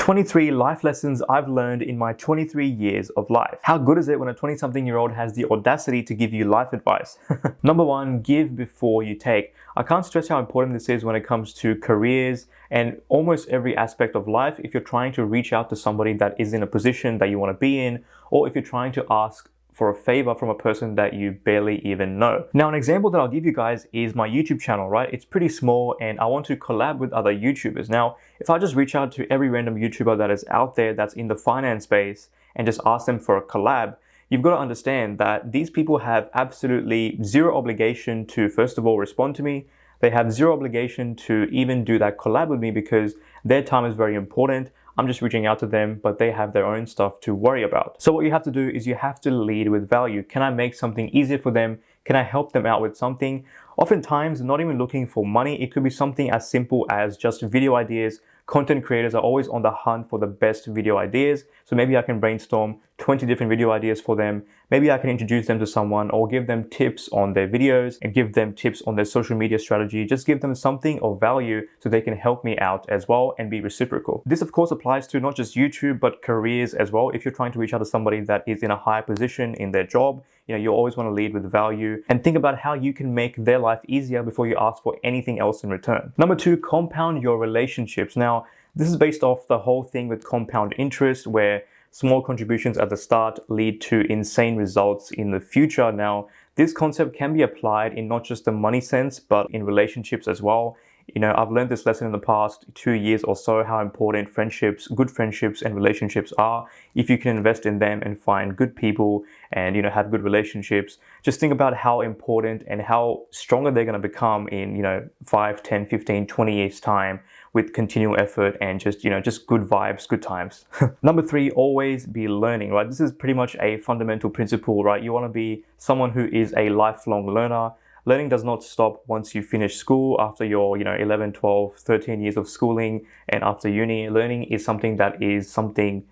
23 life lessons I've learned in my 23 years of life. How good is it when a 20-something-year-old has the audacity to give you life advice? Number one, give before you take. I can't stress how important this is when it comes to careers and almost every aspect of life. If you're trying to reach out to somebody that is in a position that you want to be in, or if you're trying to ask for a favor from a person that you barely even know. Now, an example that I'll give you guys is my YouTube channel, right? It's pretty small and I want to collab with other YouTubers. Now, if I just reach out to every random YouTuber that is out there that's in the finance space and just ask them for a collab, you've got to understand that these people have absolutely zero obligation to, first of all, respond to me. They have zero obligation to even do that collab with me because their time is very important. I'm just reaching out to them, but they have their own stuff to worry about. So what you have to do is you have to lead with value. Can I make something easier for them? Can I help them out with something? Oftentimes, not even looking for money. It could be something as simple as just video ideas. Content creators are always on the hunt for the best video ideas. So maybe I can brainstorm 20 different video ideas for them. Maybe I can introduce them to someone or give them tips on their videos and give them tips on their social media strategy. Just give them something of value so they can help me out as well and be reciprocal. This of course applies to not just YouTube, but careers as well. If you're trying to reach out to somebody that is in a higher position in their job, you always want to lead with value and think about how you can make their life easier before you ask for anything else in return. Number two, compound your relationships. Now, this is based off the whole thing with compound interest, where small contributions at the start lead to insane results in the future. Now, this concept can be applied in not just the money sense, but in relationships as well. I've learned this lesson in the past 2 years or so, how important friendships, good friendships and relationships are. If you can invest in them and find good people and, have good relationships, just think about how important and how stronger they're going to become in, 5, 10, 15, 20 years time with continual effort and just good vibes, good times. Number three, always be learning, right? This is pretty much a fundamental principle, right? You want to be someone who is a lifelong learner. Learning does not stop once you finish school after your 11, 12, 13 years of schooling and after uni. Learning is something that is something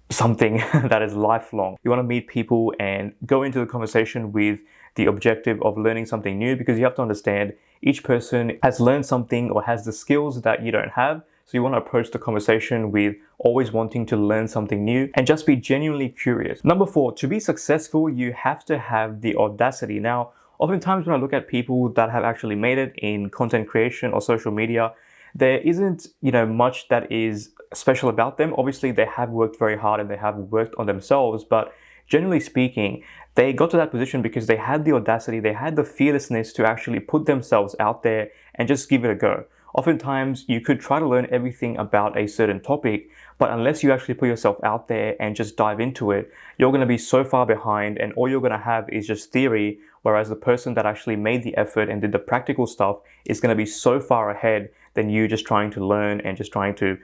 that is lifelong. You want to meet people and go into the conversation with the objective of learning something new, because you have to understand each person has learned something or has the skills that you don't have. So you want to approach the conversation with always wanting to learn something new and just be genuinely curious. Number four, to be successful, you have to have the audacity. Now, oftentimes when I look at people that have actually made it in content creation or social media, there isn't, much that is special about them. Obviously, they have worked very hard and they have worked on themselves, but generally speaking, they got to that position because they had the audacity, they had the fearlessness to actually put themselves out there and just give it a go. Oftentimes, you could try to learn everything about a certain topic, but unless you actually put yourself out there and just dive into it, you're going to be so far behind and all you're going to have is just theory, whereas the person that actually made the effort and did the practical stuff is going to be so far ahead than you just trying to learn and just trying to,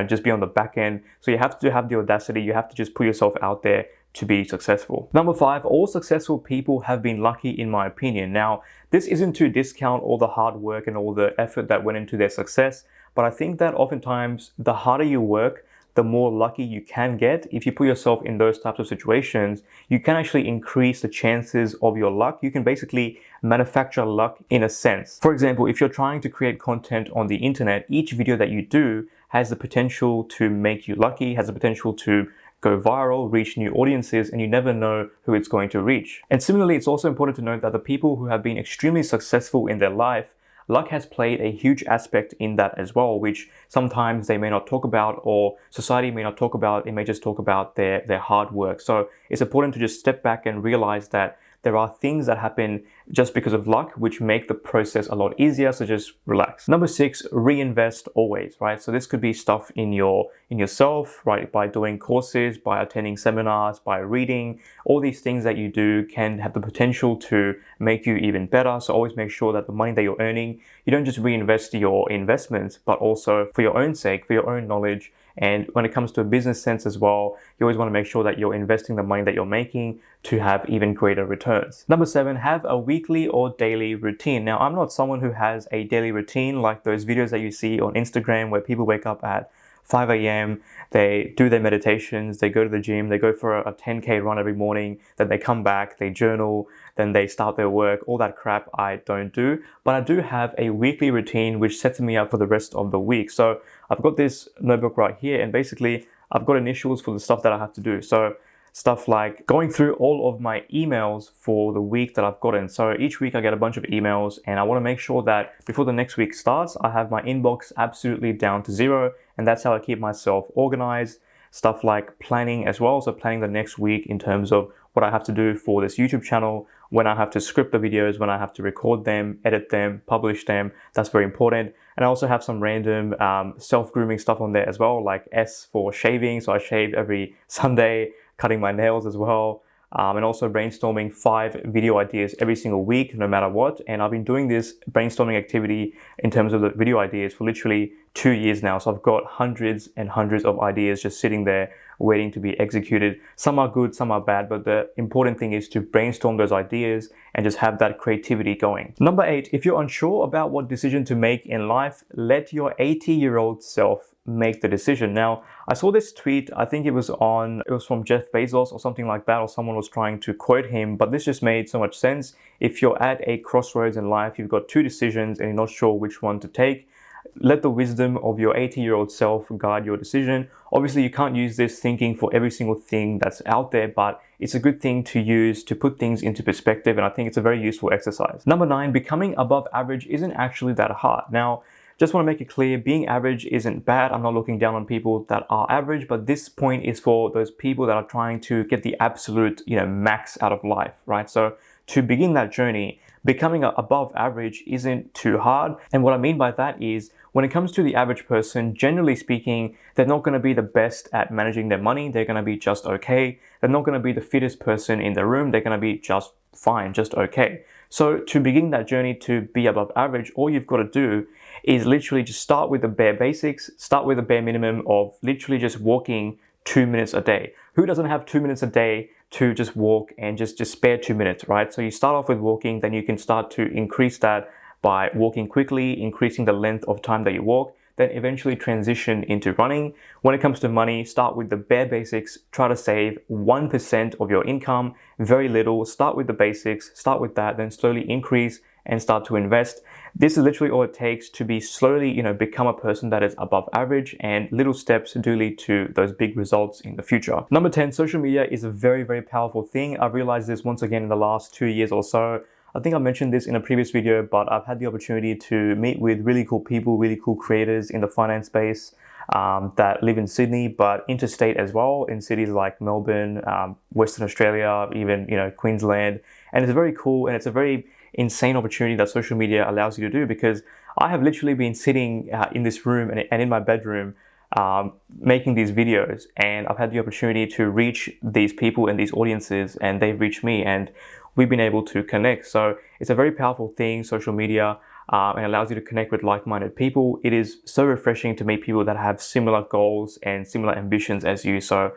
just be on the back end. So you have to have the audacity, you have to just put yourself out there to be successful. Number five, all successful people have been lucky, in my opinion. Now, this isn't to discount all the hard work and all the effort that went into their success, but I think that oftentimes the harder you work, the more lucky you can get. If you put yourself in those types of situations, you can actually increase the chances of your luck. You can basically manufacture luck in a sense. For example, if you're trying to create content on the internet, each video that you do has the potential to make you lucky, has the potential to go viral, reach new audiences, and you never know who it's going to reach. And similarly, it's also important to note that the people who have been extremely successful in their life, luck has played a huge aspect in that as well, which sometimes they may not talk about or society may not talk about. It may just talk about their hard work. So it's important to just step back and realize that there are things that happen just because of luck, which make the process a lot easier. So just relax. Number six, reinvest always, right? So this could be stuff in yourself, right? By doing courses, by attending seminars, by reading. All these things that you do can have the potential to make you even better. So always make sure that the money that you're earning, you don't just reinvest your investments, but also for your own sake, for your own knowledge. And when it comes to a business sense as well, you always want to make sure that you're investing the money that you're making to have even greater returns. Number seven, have a weekly or daily routine. Now, I'm not someone who has a daily routine like those videos that you see on Instagram where people wake up at 5 a.m., they do their meditations, they go to the gym, they go for a 10K run every morning, then they come back, they journal, then they start their work. All that crap I don't do, but I do have a weekly routine which sets me up for the rest of the week. So I've got this notebook right here, and basically I've got initials for the stuff that I have to do. So stuff like going through all of my emails for the week that I've gotten. So each week I get a bunch of emails, and I want to make sure that before the next week starts, I have my inbox absolutely down to zero. And that's how I keep myself organized. Stuff like planning as well. So planning the next week in terms of what I have to do for this YouTube channel, when I have to script the videos, when I have to record them, edit them, publish them. That's very important. And I also have some random self-grooming stuff on there as well, like S for shaving. So I shave every Sunday, cutting my nails as well. And also brainstorming 5 video ideas every single week, no matter what. And I've been doing this brainstorming activity in terms of the video ideas for literally 2 years now. So I've got hundreds and hundreds of ideas just sitting there waiting to be executed. Some are good, some are bad, but the important thing is to brainstorm those ideas and just have that creativity going. Number 8, if you're unsure about what decision to make in life, let your 80-year-old self make the decision. Now, I saw this tweet, I think it was from Jeff Bezos or something like that, or someone was trying to quote him, but this just made so much sense. If you're at a crossroads in life, you've got 2 decisions and you're not sure which one to take, let the wisdom of your 80-year-old self guide your decision. Obviously, you can't use this thinking for every single thing that's out there, but it's a good thing to use to put things into perspective, and I think it's a very useful exercise. Number 9, becoming above average isn't actually that hard. Now, just want to make it clear, being average isn't bad. I'm not looking down on people that are average, but this point is for those people that are trying to get the absolute, max out of life, right? So to begin that journey, becoming above average isn't too hard. And what I mean by that is, when it comes to the average person, generally speaking, they're not going to be the best at managing their money. They're going to be just okay. They're not going to be the fittest person in the room. They're going to be just fine, just okay. So to begin that journey to be above average, all you've got to do is literally just start with the bare basics, start with the bare minimum of literally just walking 2 minutes a day. Who doesn't have 2 minutes a day to just walk and just spare 2 minutes, right? So you start off with walking, then you can start to increase that by walking quickly, increasing the length of time that you walk, then eventually transition into running. When it comes to money, start with the bare basics, try to save 1% of your income, very little, start with the basics, start with that, then slowly increase and start to invest. This is literally all it takes to be slowly, become a person that is above average, and little steps do lead to those big results in the future. Number 10, social media is a very, very powerful thing. I've realized this once again in the last 2 years or so. I think I mentioned this in a previous video, but I've had the opportunity to meet with really cool people, really cool creators in the finance space that live in Sydney, but interstate as well, in cities like Melbourne, Western Australia, even Queensland. And it's very cool, and it's a very insane opportunity that social media allows you to do, because I have literally been sitting in this room and in my bedroom making these videos, and I've had the opportunity to reach these people and these audiences, and they've reached me, and we've been able to connect. So it's a very powerful thing, social media, and allows you to connect with like-minded people. It is so refreshing to meet people that have similar goals and similar ambitions as you. So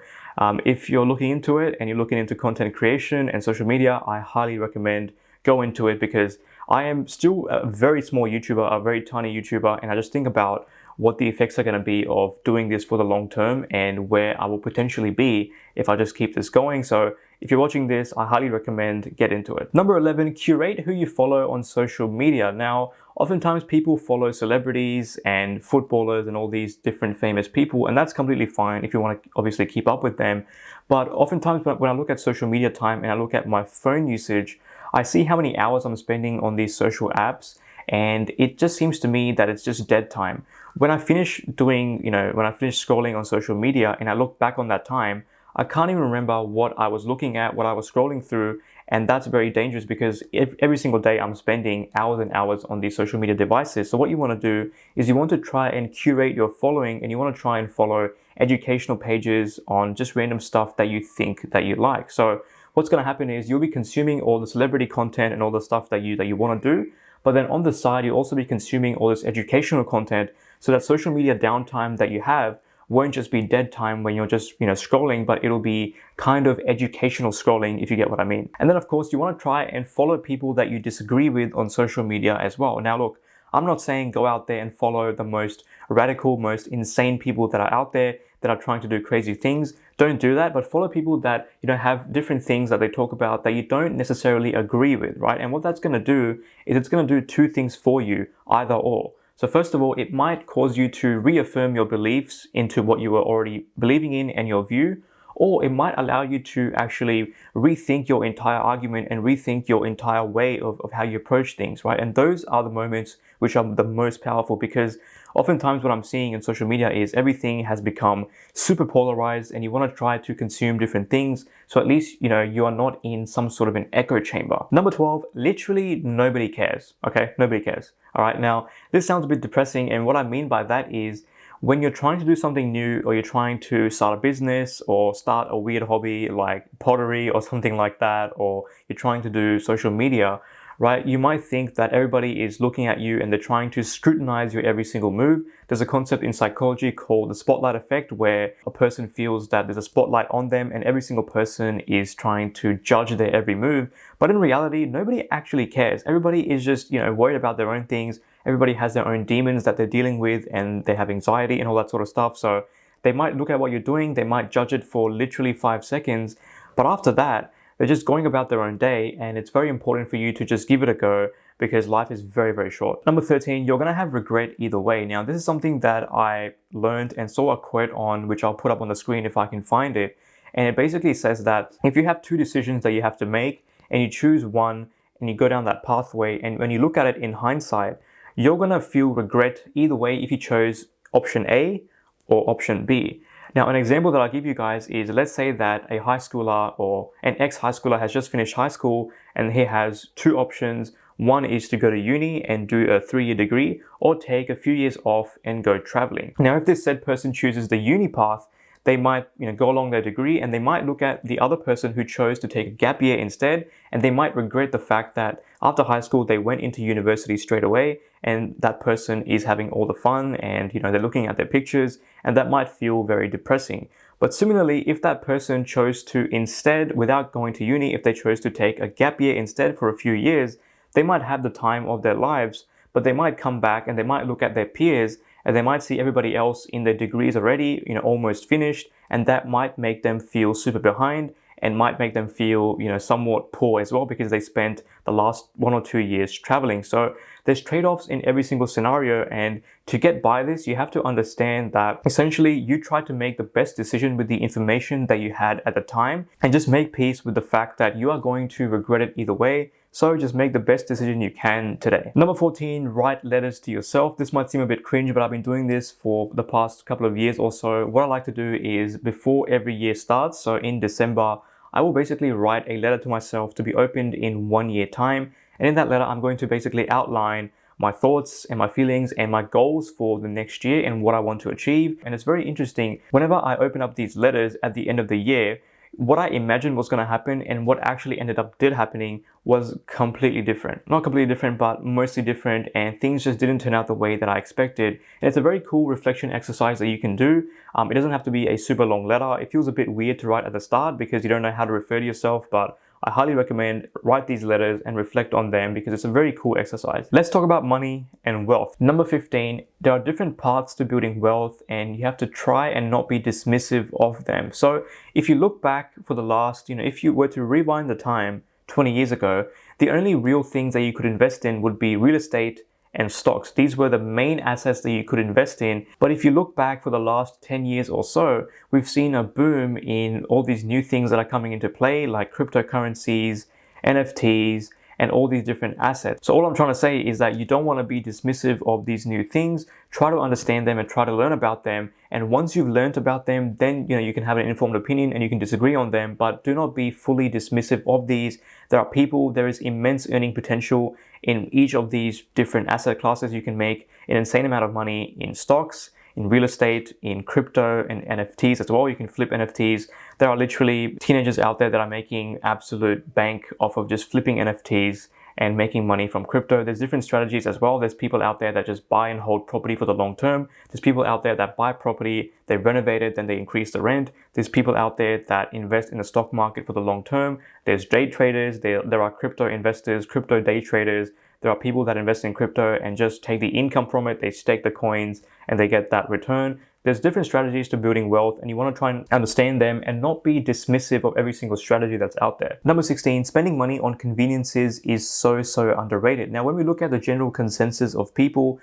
if you're looking into it and you're looking into content creation and social media, I highly recommend go into it, because I am still a very small YouTuber, a very tiny YouTuber, and I just think about what the effects are going to be of doing this for the long term and where I will potentially be if I just keep this going. So if you're watching this, I highly recommend get into it. Number 11, curate who you follow on social media. Now, oftentimes people follow celebrities and footballers and all these different famous people, and that's completely fine if you want to obviously keep up with them. But oftentimes when I look at social media time and I look at my phone usage, I see how many hours I'm spending on these social apps, and it just seems to me that it's just dead time. When I finish scrolling on social media and I look back on that time, I can't even remember what I was looking at, what I was scrolling through, and that's very dangerous, because every single day I'm spending hours and hours on these social media devices. So what you want to do is you want to try and curate your following, and you want to try and follow educational pages on just random stuff that you think that you like. So what's going to happen is you'll be consuming all the celebrity content and all the stuff that you want to do, but then on the side you'll also be consuming all this educational content, so that social media downtime that you have won't just be dead time when you're just scrolling, but it'll be kind of educational scrolling, if you get what I mean. And then of course you want to try and follow people that you disagree with on social media as well. Now look, I'm not saying go out there and follow the most radical, most insane people that are out there that are trying to do crazy things. Don't do that, but follow people that, have different things that they talk about that you don't necessarily agree with, right? And what that's going to do is it's going to do two things for you, either or. So first of all, it might cause you to reaffirm your beliefs into what you were already believing in and your view, or it might allow you to actually rethink your entire argument and rethink your entire way of how you approach things, right? And those are the moments which are the most powerful, because oftentimes what I'm seeing in social media is everything has become super polarized and you want to try to consume different things. So at least, you are not in some sort of an echo chamber. Number 12, literally nobody cares, okay? Nobody cares. All right, now this sounds a bit depressing, and what I mean by that is when you're trying to do something new, or you're trying to start a business or start a weird hobby like pottery or something like that, or you're trying to do social media, right? You might think that everybody is looking at you and they're trying to scrutinize your every single move. There's a concept in psychology called the spotlight effect, where a person feels that there's a spotlight on them and every single person is trying to judge their every move. But in reality, nobody actually cares. Everybody is just, worried about their own things. Everybody has their own demons that they're dealing with, and they have anxiety and all that sort of stuff. So they might look at what you're doing, they might judge it for literally 5 seconds, but after that, they're just going about their own day, and it's very important for you to just give it a go, because life is very, very short. Number 13, you're gonna have regret either way. Now, this is something that I learned and saw a quote on, which I'll put up on the screen if I can find it. And it basically says that if you have two decisions that you have to make, and you choose one, and you go down that pathway, and when you look at it in hindsight, you're gonna feel regret either way if you chose option A or option B. Now, an example that I'll give you guys is, let's say that a high schooler or an ex-high schooler has just finished high school and he has two options. One is to go to uni and do a 3-year degree, or take a few years off and go traveling. Now, if this said person chooses the uni path, they might go along their degree, and they might look at the other person who chose to take a gap year instead, and they might regret the fact that after high school they went into university straight away, and that person is having all the fun, and they're looking at their pictures, and that might feel very depressing. But similarly, if that person chose to instead, without going to uni, if they chose to take a gap year instead for a few years, they might have the time of their lives, but they might come back and they might look at their peers, and they might see everybody else in their degrees already, almost finished, and that might make them feel super behind, and might make them feel, somewhat poor as well, because they spent the last 1 or 2 years traveling. So there's trade-offs in every single scenario, and to get by this, you have to understand that essentially you try to make the best decision with the information that you had at the time, and just make peace with the fact that you are going to regret it either way. So just make the best decision you can today. Number 14, write letters to yourself. This might seem a bit cringe, but I've been doing this for the past couple of years or so. What I like to do is, before every year starts, so in December, I will basically write a letter to myself to be opened in 1 year time. And in that letter, I'm going to basically outline my thoughts and my feelings and my goals for the next year and what I want to achieve. And it's very interesting. Whenever I open up these letters at the end of the year, what I imagined was going to happen and what actually ended up happening was completely different. Not completely different, but mostly different, and things just didn't turn out the way that I expected. And it's a very cool reflection exercise that you can do. It doesn't have to be a super long letter. It feels a bit weird to write at the start because you don't know how to refer to yourself, but I highly recommend write these letters and reflect on them because it's a very cool exercise. Let's talk about money and wealth. Number 15, there are different paths to building wealth, and you have to try and not be dismissive of them. So if you look back for the last, if you were to rewind the time 20 years ago, the only real things that you could invest in would be real estate and stocks. These were the main assets that you could invest in. But if you look back for the last 10 years or so, we've seen a boom in all these new things that are coming into play, like cryptocurrencies, NFTs, and all these different assets. So all I'm trying to say is that you don't want to be dismissive of these new things. Try to understand them and try to learn about them. And once you've learned about them, then you can have an informed opinion and you can disagree on them, but do not be fully dismissive of these. There is immense earning potential in each of these different asset classes. You can make an insane amount of money in stocks, in real estate, in crypto, and NFTs as well. You can flip NFTs. There are literally teenagers out there that are making absolute bank off of just flipping NFTs and making money from crypto. There's different strategies as well. There's people out there that just buy and hold property for the long term. There's people out there that buy property, they renovate it, then they increase the rent. There's people out there that invest in the stock market for the long term. There's day traders, there are crypto investors, crypto day traders. There are people that invest in crypto and just take the income from it, they stake the coins and they get that return. There's different strategies to building wealth, and you want to try and understand them and not be dismissive of every single strategy that's out there. Number 16, spending money on conveniences is so underrated. Now, when we look at the general consensus of people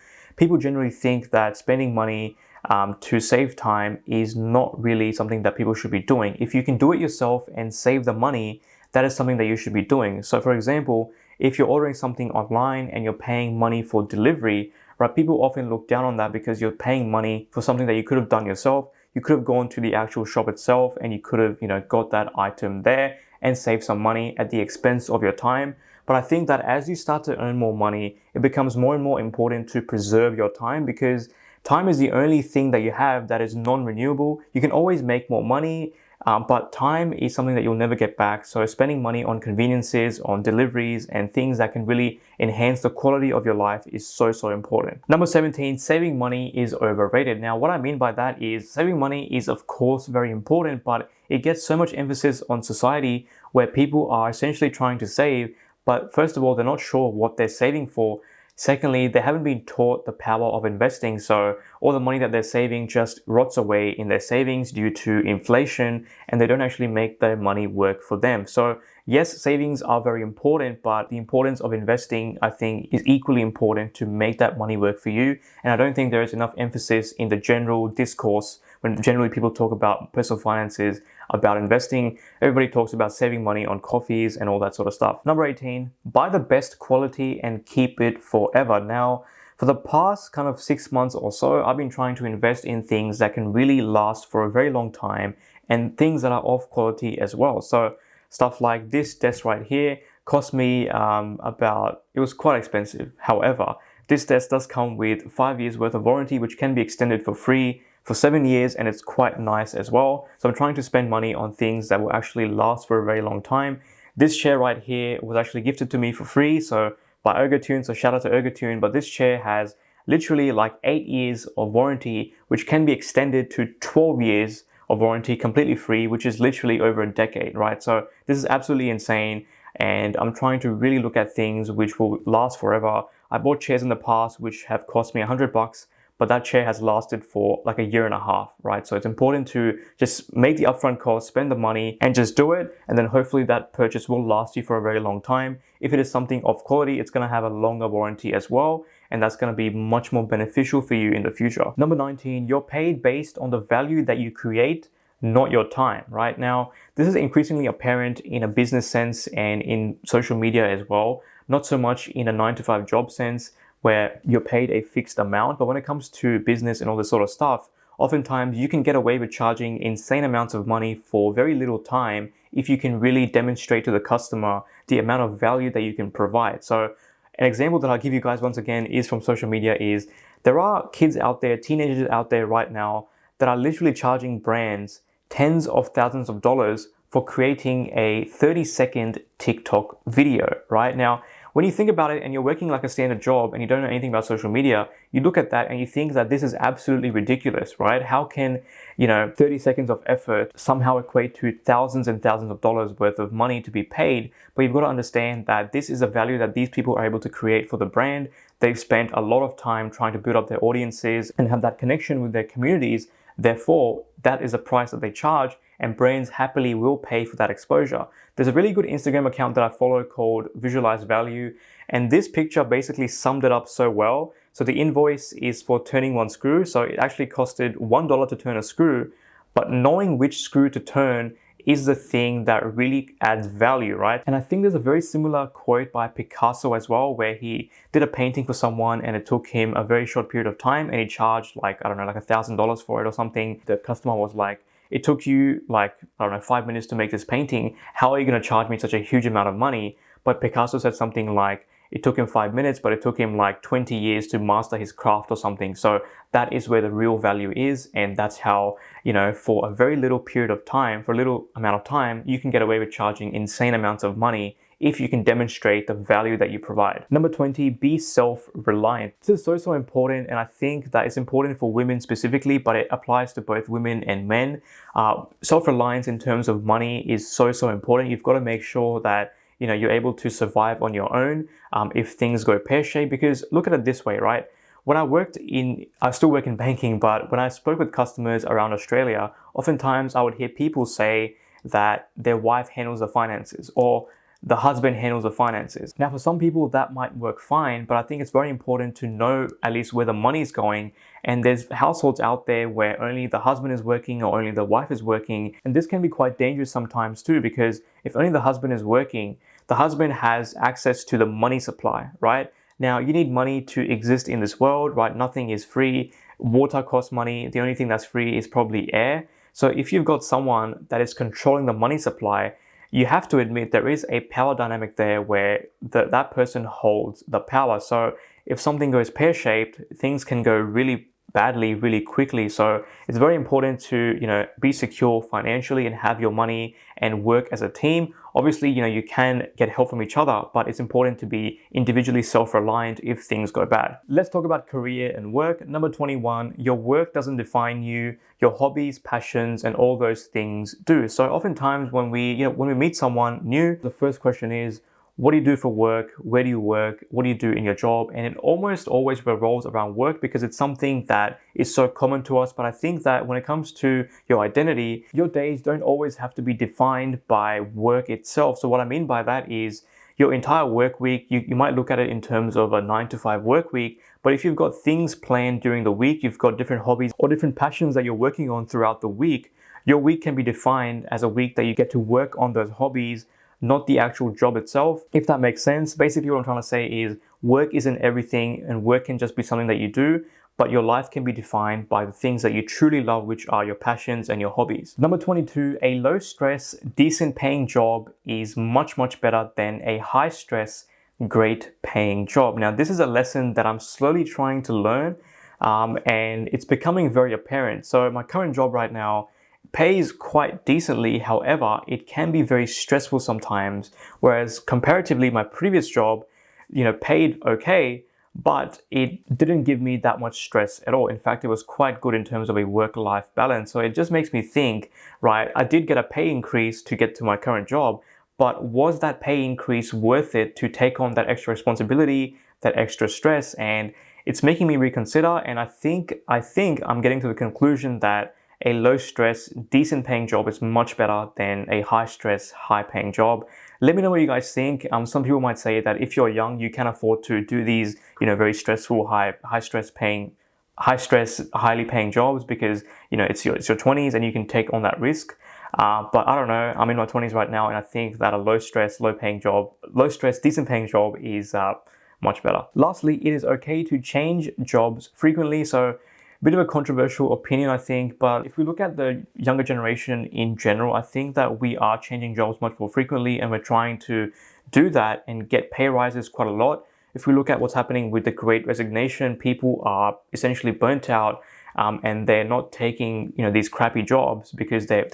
generally think that spending money to save time is not really something that people should be doing. If you can do it yourself and save the money, that is something that you should be doing. So for example, if you're ordering something online and you're paying money for delivery, right, people often look down on that because you're paying money for something that you could have done yourself. You could have gone to the actual shop itself and you could have, got that item there and saved some money at the expense of your time. But I think that as you start to earn more money, it becomes more and more important to preserve your time, because time is the only thing that you have that is non-renewable. You can always make more money, but time is something that you'll never get back. So spending money on conveniences, on deliveries, and things that can really enhance the quality of your life is so important. Number 17, saving money is overrated. Now, what I mean by that is saving money is of course very important, but it gets so much emphasis on society where people are essentially trying to save, but first of all, they're not sure what they're saving for. Secondly, they haven't been taught the power of investing, so all the money that they're saving just rots away in their savings due to inflation, and they don't actually make their money work for them. So yes, savings are very important, but the importance of investing, I think, is equally important to make that money work for you. And I don't think there is enough emphasis in the general discourse when generally people talk about personal finances, about investing. Everybody talks about saving money on coffees and all that sort of stuff. Number 18, buy the best quality and keep it forever. Now, for the past kind of 6 months or so, I've been trying to invest in things that can really last for a very long time and things that are of quality as well. So stuff like this desk right here cost me it was quite expensive. However, this desk does come with 5 years worth of warranty, which can be extended for free for 7 years, and it's quite nice as well. So I'm trying to spend money on things that will actually last for a very long time. This chair right here was actually gifted to me for free, so by Ergotune, so shout out to Ergotune. But this chair has literally like 8 years of warranty, which can be extended to 12 years of warranty completely free, which is literally over a decade, right? So this is absolutely insane, and I'm trying to really look at things which will last forever. I bought chairs in the past which have cost me $100, but that chair has lasted for like a year and a half, right? So it's important to just make the upfront cost, spend the money, and just do it. And then hopefully that purchase will last you for a very long time. If it is something of quality, it's gonna have a longer warranty as well. And that's gonna be much more beneficial for you in the future. Number 19, you're paid based on the value that you create, not your time, right? Now, this is increasingly apparent in a business sense and in social media as well. Not so much in a 9-to-5 job sense, where you're paid a fixed amount. But when it comes to business and all this sort of stuff, oftentimes you can get away with charging insane amounts of money for very little time if you can really demonstrate to the customer the amount of value that you can provide. So an example that I'll give you guys once again is from social media is there are kids out there, teenagers out there right now that are literally charging brands tens of thousands of dollars for creating a 30-second TikTok video, right? Now, when you think about it and you're working like a standard job and you don't know anything about social media, you look at that and you think that this is absolutely ridiculous, right? How can, 30 seconds of effort somehow equate to thousands and thousands of dollars worth of money to be paid? But you've got to understand that this is a value that these people are able to create for the brand. They've spent a lot of time trying to build up their audiences and have that connection with their communities. Therefore, that is a price that they charge, and brands happily will pay for that exposure. There's a really good Instagram account that I follow called Visualize Value, and this picture basically summed it up so well. So the invoice is for turning one screw, so it actually costed $1 to turn a screw, but knowing which screw to turn is the thing that really adds value, right? And I think there's a very similar quote by Picasso as well, where he did a painting for someone and it took him a very short period of time and he charged like $1,000 for it or something. The customer was like, it took you 5 minutes to make this painting. How are you going to charge me such a huge amount of money? But Picasso said something like, it took him 5 minutes, but it took him like 20 years to master his craft or something. So that is where the real value is. And that's how, for a very little period of time, for a little amount of time, you can get away with charging insane amounts of money if you can demonstrate the value that you provide. Number 20, be self-reliant. This is so important, and I think that it's important for women specifically, but it applies to both women and men. Self-reliance in terms of money is so important. You've got to make sure that you're able to survive on your own if things go pear-shaped. Because look at it this way, right? I still work in banking, but when I spoke with customers around Australia, oftentimes I would hear people say that their wife handles the finances or the husband handles the finances. Now, for some people that might work fine, but I think it's very important to know at least where the money is going. And there's households out there where only the husband is working or only the wife is working. And this can be quite dangerous sometimes too, because if only the husband is working, the husband has access to the money supply, right? Now, you need money to exist in this world, right? Nothing is free. Water costs money. The only thing that's free is probably air. So if you've got someone that is controlling the money supply, you have to admit there is a power dynamic there where that person holds the power. So if something goes pear-shaped, things can go really badly really quickly. So it's very important to be secure financially and have your money and work as a team. Obviously, you can get help from each other, but it's important to be individually self-reliant if things go bad. Let's talk about career and work. Number 21, your work doesn't define you. Your hobbies, passions, and all those things do. So oftentimes when we meet someone new, the first question is, what do you do for work? Where do you work? What do you do in your job? And it almost always revolves around work because it's something that is so common to us. But I think that when it comes to your identity, your days don't always have to be defined by work itself. So what I mean by that is your entire work week, you might look at it in terms of a 9-to-5 work week. But if you've got things planned during the week, you've got different hobbies or different passions that you're working on throughout the week, your week can be defined as a week that you get to work on those hobbies, not the actual job itself, if that makes sense. Basically, what I'm trying to say is work isn't everything, and work can just be something that you do, but your life can be defined by the things that you truly love, which are your passions and your hobbies. Number 22, a low stress, decent paying job is much, much better than a high stress, great paying job. Now, this is a lesson that I'm slowly trying to learn, and it's becoming very apparent. So my current job right now pays quite decently. However, it can be very stressful sometimes. Whereas comparatively, my previous job, paid okay, but it didn't give me that much stress at all. In fact, it was quite good in terms of a work-life balance. So it just makes me think, right, I did get a pay increase to get to my current job, but was that pay increase worth it to take on that extra responsibility, that extra stress? And it's making me reconsider. And I think I'm getting to the conclusion that a low stress, decent paying job is much better than a high stress, high paying job. Let me know what you guys think. Some people might say that if you're young, you can afford to do these, very stressful, high stress, highly paying jobs because, it's your 20s and you can take on that risk. But I don't know, I'm in my 20s right now, and I think that a low stress, decent paying job is much better. Lastly, it is okay to change jobs frequently. So bit of a controversial opinion, I think, but if we look at the younger generation in general, I think that we are changing jobs much more frequently, and we're trying to do that and get pay rises quite a lot. If we look at what's happening with the Great Resignation, people are essentially burnt out, and they're not taking these crappy jobs because they're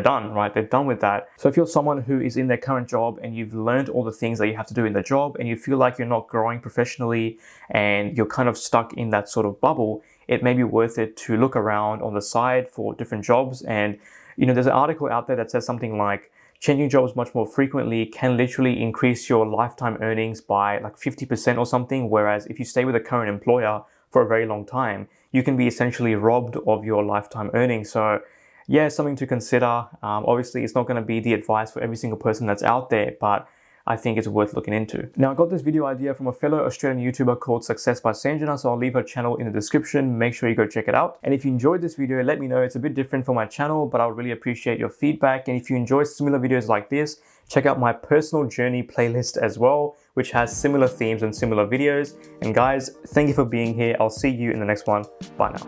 done, right? They're done with that. So if you're someone who is in their current job and you've learned all the things that you have to do in the job, and you feel like you're not growing professionally and you're kind of stuck in that sort of bubble, it may be worth it to look around on the side for different jobs. And there's an article out there that says something like changing jobs much more frequently can literally increase your lifetime earnings by like 50% or something. Whereas if you stay with a current employer for a very long time, you can be essentially robbed of your lifetime earnings. So yeah, something to consider. Obviously, it's not going to be the advice for every single person that's out there, but I think it's worth looking into. Now, I got this video idea from a fellow Australian YouTuber called Success by Sanjana, so I'll leave her channel in the description. Make sure you go check it out. And if you enjoyed this video, let me know. It's a bit different from my channel, but I would really appreciate your feedback. And if you enjoy similar videos like this, check out my personal journey playlist as well, which has similar themes and similar videos. And guys, thank you for being here. I'll see you in the next one. Bye now.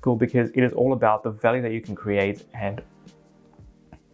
Cool, because it is all about the value that you can create and